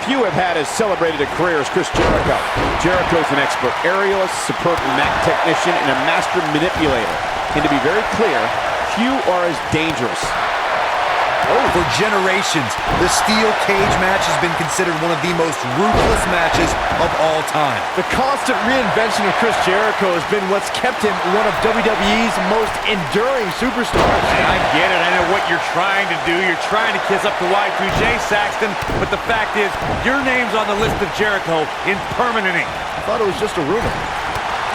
Few have had as celebrated a career as Chris Jericho. Jericho's an expert aerialist, superb mat technician, and a master manipulator. And to be very clear, few are as dangerous. For generations, the steel cage match has been considered one of the most ruthless matches of all time. The constant reinvention of Chris Jericho has been what's kept him one of WWE's most enduring superstars. I get it. I know what you're trying to do. You're trying to kiss up to Y2J, Saxton, but the fact is, your name's on the list of Jericho in permanent ink. I thought it was just a rumor.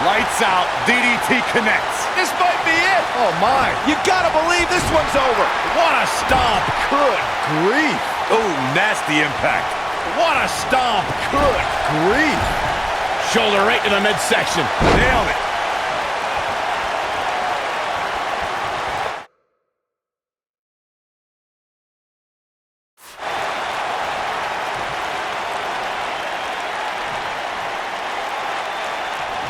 Lights out. DDT connects. This might be it. Oh, my. You gotta believe this one's over. What a stomp. Good grief. Oh, nasty impact. What a stomp. Good grief. Shoulder right to the midsection. Nailed it.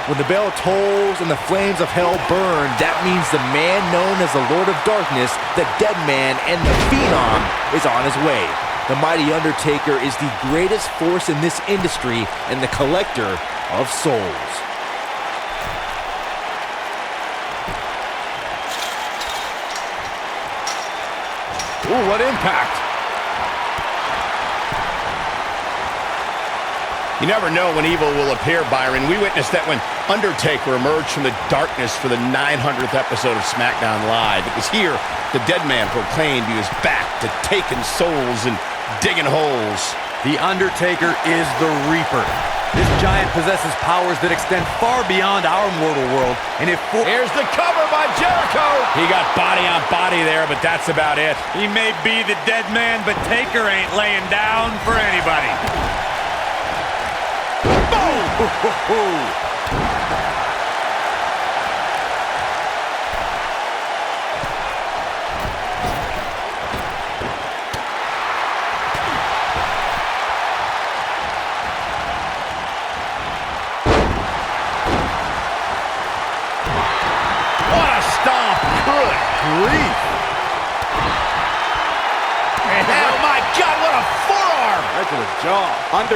When the bell tolls and the flames of hell burn, that means the man known as the Lord of Darkness, the Dead Man, and the Phenom is on his way. The mighty Undertaker is the greatest force in this industry and the collector of souls. Ooh, what impact! You never know when evil will appear, Byron. We witnessed that when Undertaker emerged from the darkness for the 900th episode of SmackDown Live. It was here the Dead Man proclaimed he was back to taking souls and digging holes. The Undertaker is the Reaper. This giant possesses powers that extend far beyond our mortal world. And if here's the cover by Jericho. He got body on body there, but that's about it. He may be the Dead Man, but Taker ain't laying down for anybody. Boom! Grief. Oh my God, what a forearm! Right to the jaw.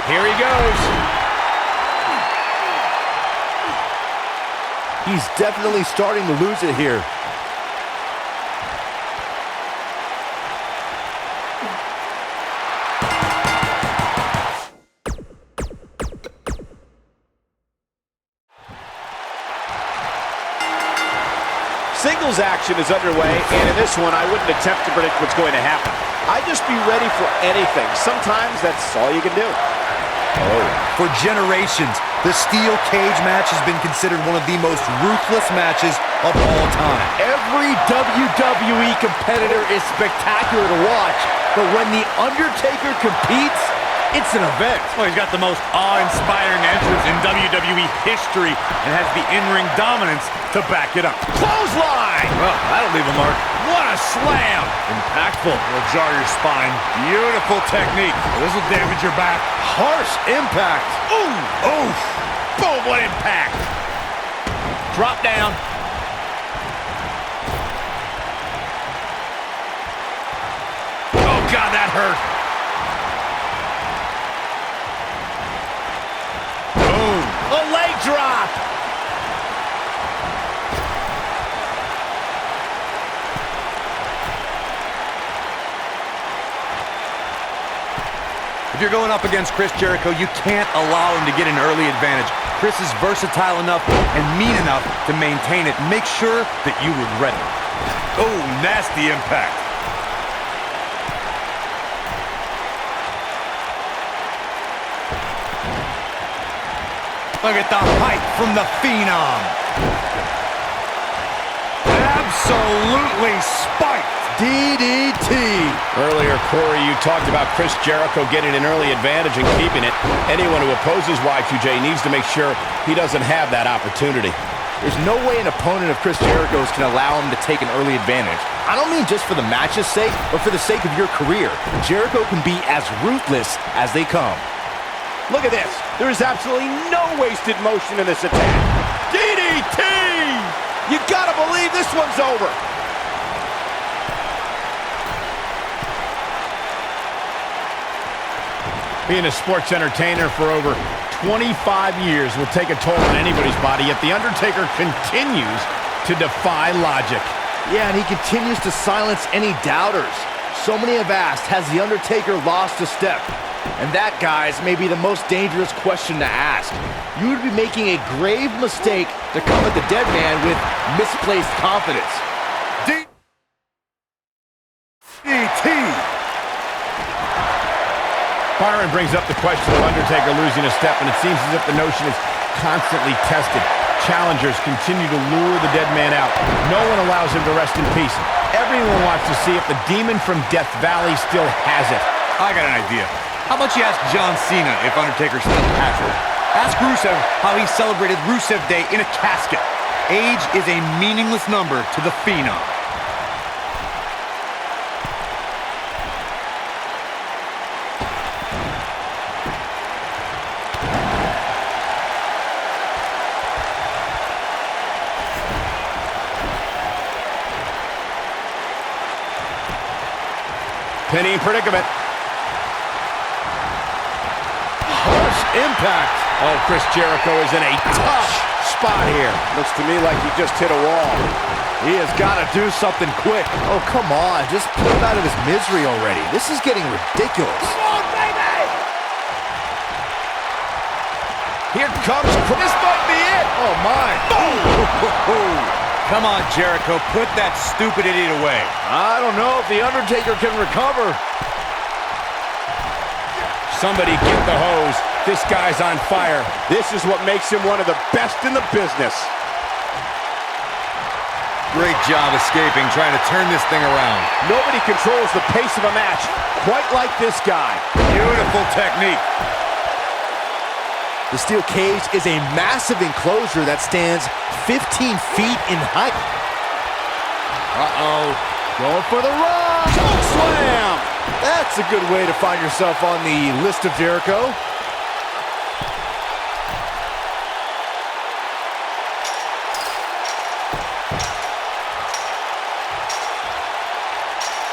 Here he goes. He's definitely starting to lose it here. Singles action is underway, and in this one, I wouldn't attempt to predict what's going to happen. I'd just be ready for anything. Sometimes that's all you can do. For generations, the steel cage match has been considered one of the most ruthless matches of all time. Every WWE competitor is spectacular to watch, but when The Undertaker competes, it's an event. Well, he's got the most awe-inspiring entrance in WWE history and has the in-ring dominance to back it up. Clothesline! Well, that'll leave a mark. What a slam! Impactful. Will jar your spine. Beautiful technique. This will damage your back. Harsh impact. Ooh! Oof! Boom! What impact! Drop down. Oh, God, that hurt. A leg drop. If you're going up against Chris Jericho, you can't allow him to get an early advantage. Chris is versatile enough and mean enough to maintain it. Make sure that you regret it. Oh, nasty impact. Look at the height from the Phenom. Absolutely spiked. DDT. Earlier, Corey, you talked about Chris Jericho getting an early advantage and keeping it. Anyone who opposes Y2J needs to make sure he doesn't have that opportunity. There's no way an opponent of Chris Jericho's can allow him to take an early advantage. I don't mean just for the match's sake, but for the sake of your career. Jericho can be as ruthless as they come. Look at this. There is absolutely no wasted motion in this attack. DDT! You gotta believe this one's over. Being a sports entertainer for over 25 years will take a toll on anybody's body, yet The Undertaker continues to defy logic. Yeah, and he continues to silence any doubters. So many have asked, has The Undertaker lost a step? And that, guys, may be the most dangerous question to ask. You would be making a grave mistake to come at the dead man with misplaced confidence. DDT! Byron brings up the question of Undertaker losing a step, and it seems as if the notion is constantly tested. Challengers continue to lure the dead man out. No one allows him to rest in peace. Everyone wants to see if the demon from Death Valley still has it. I got an idea. How about you ask John Cena if Undertaker still has it? Ask Rusev how he celebrated Rusev Day in a casket. Age is a meaningless number to the Phenom. Pinning predicament. Harsh impact. Oh, Chris Jericho is in a tough spot here. Looks to me like he just hit a wall. He has got to do something quick. Oh, come on. Just pull him out of his misery already. This is getting ridiculous. Come on, baby! Here comes Chris. This might be it. Oh, my. Boom! Come on, Jericho, put that stupid idiot away. I don't know if The Undertaker can recover. Somebody get the hose. This guy's on fire. This is what makes him one of the best in the business. Great job escaping, trying to turn this thing around. Nobody controls the pace of a match quite like this guy. Beautiful technique. The steel cage is a massive enclosure that stands 15 feet in height. Uh-oh. Going for the run. Choke slam. That's a good way to find yourself on the list of Jericho.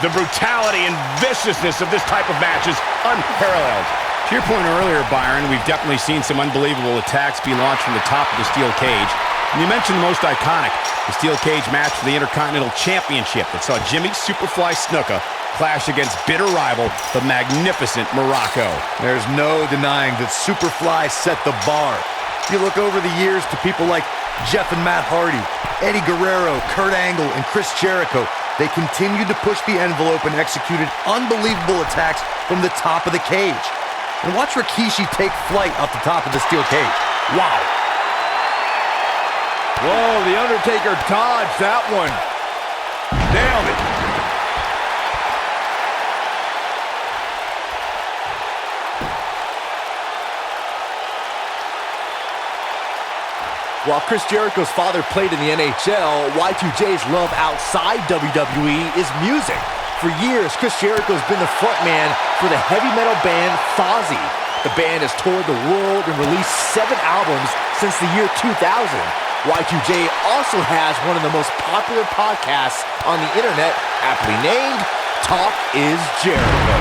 The brutality and viciousness of this type of match is unparalleled. To your point earlier, Byron, we've definitely seen some unbelievable attacks be launched from the top of the steel cage. And you mentioned the most iconic, the steel cage match for the Intercontinental Championship that saw Jimmy Superfly Snuka clash against bitter rival, the magnificent Morocco. There's no denying that Superfly set the bar. You look over the years to people like Jeff and Matt Hardy, Eddie Guerrero, Kurt Angle, and Chris Jericho. They continued to push the envelope and executed unbelievable attacks from the top of the cage. And watch Rikishi take flight off the top of the steel cage. Wow. Whoa, The Undertaker dodged that one. Nailed it. While Chris Jericho's father played in the NHL, Y2J's love outside WWE is music. For years, Chris Jericho's been the frontman for the heavy metal band Fozzy. The band has toured the world and released 7 albums since the year 2000. Y2J also has one of the most popular podcasts on the internet, aptly named Talk is Jericho.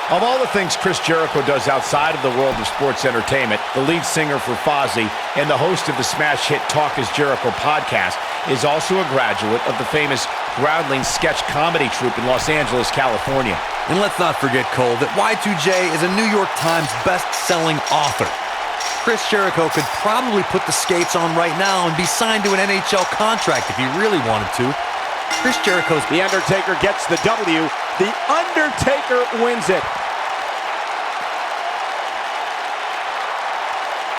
Of all the things Chris Jericho does outside of the world of sports entertainment, the lead singer for Fozzy and the host of the smash hit Talk is Jericho podcast is also a graduate of the famous Groundling sketch comedy troupe in Los Angeles, California. And let's not forget, Cole, that Y2J is a New York Times best-selling author. Chris Jericho could probably put the skates on right now and be signed to an NHL contract if he really wanted to. Chris Jericho's... The Undertaker gets the W. The Undertaker wins it.